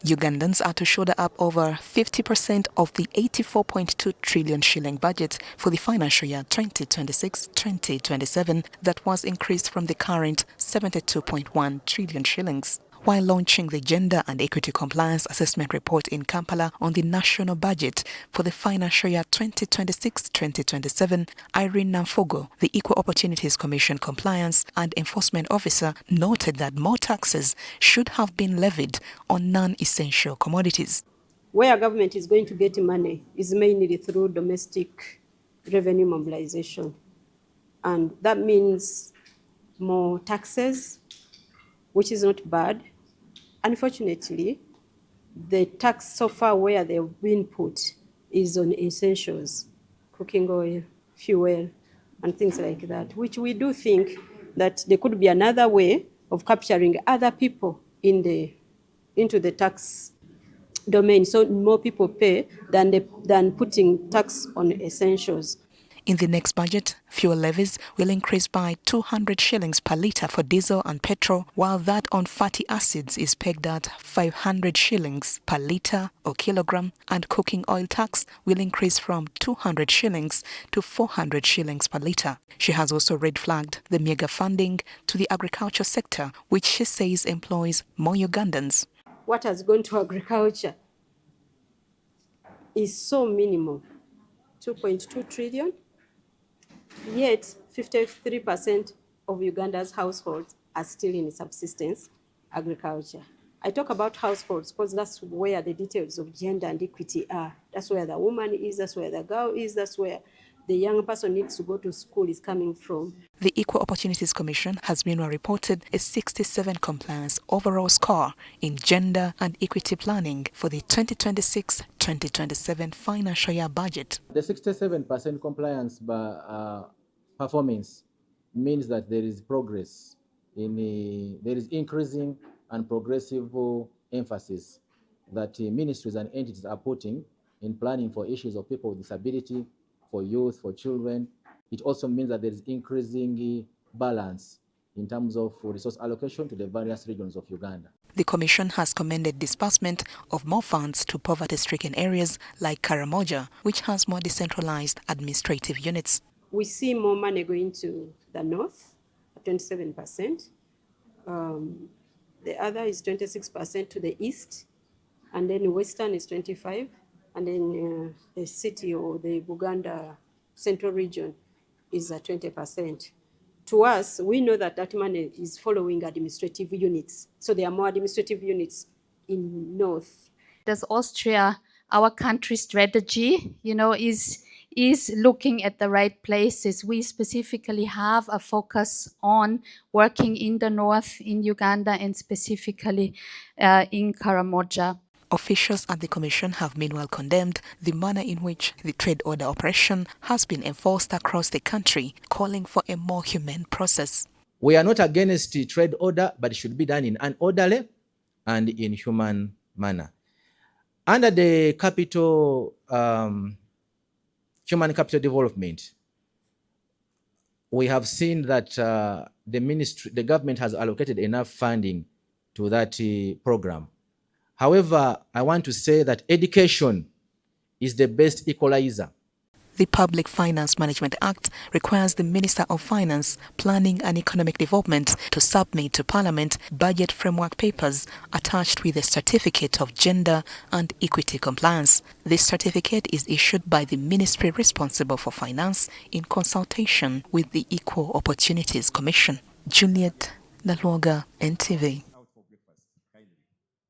Ugandans are to shoulder up over 50% of the 84.2 trillion shilling budget for the financial year 2026-2027 that was increased from the current 72.1 trillion shillings. While launching the Gender and Equity Compliance Assessment Report in Kampala on the national budget for the financial year 2026-2027, Irene Namfugo, the Equal Opportunities Commission Compliance and Enforcement Officer, noted that more taxes should have been levied on non-essential commodities. Where government is going to get money is mainly through domestic revenue mobilization. And that means more taxes, which is not bad. Unfortunately, the tax so far where they've been put is on essentials, cooking oil, fuel, and things like that, which we do think that there could be another way of capturing other people into the tax domain, so more people pay than putting tax on essentials. In the next budget, fuel levies will increase by 200 shillings per litre for diesel and petrol, while that on fatty acids is pegged at 500 shillings per litre or kilogram, and cooking oil tax will increase from 200 shillings to 400 shillings per litre. She has also red-flagged the mega funding to the agriculture sector, which she says employs more Ugandans. What has gone to agriculture is so minimal, 2.2 trillion. Yet, 53% of Uganda's households are still in subsistence agriculture. I talk about households because that's where the details of gender and equity are. That's where the woman is, that's where the girl is, that's where the young person needs to go to school is coming from. The Equal Opportunities Commission has meanwhile reported a 67 compliance overall score in gender and equity planning for the 2026-2027 financial year budget. The 67% compliance performance means that there is progress, there is increasing and progressive emphasis that ministries and entities are putting in planning for issues of people with disability, for youth, for children. It also means that there is increasing balance in terms of resource allocation to the various regions of Uganda. The Commission has commended disbursement of more funds to poverty-stricken areas like Karamoja, which has more decentralized administrative units. We see more money going to the north, 27%. The other is 26% to the east, and then western is 25%, and then the city or the Buganda central region is 20%. To us, we know that that money is following administrative units. So there are more administrative units in north. Does Austria, our country strategy, is looking at the right places. We specifically have a focus on working in the north, in Uganda, and specifically in Karamoja. Officials at the Commission have meanwhile condemned the manner in which the trade order operation has been enforced across the country, calling for a more humane process. We are not against the trade order, but it should be done in an orderly and in human manner. Under the human capital development, we have seen that the government has allocated enough funding to that program. However, I want to say that education is the best equalizer. The Public Finance Management Act requires the Minister of Finance, Planning and Economic Development to submit to Parliament budget framework papers attached with a certificate of gender and equity compliance. This certificate is issued by the ministry responsible for finance in consultation with the Equal Opportunities Commission. Juliet Nalwoga, NTV.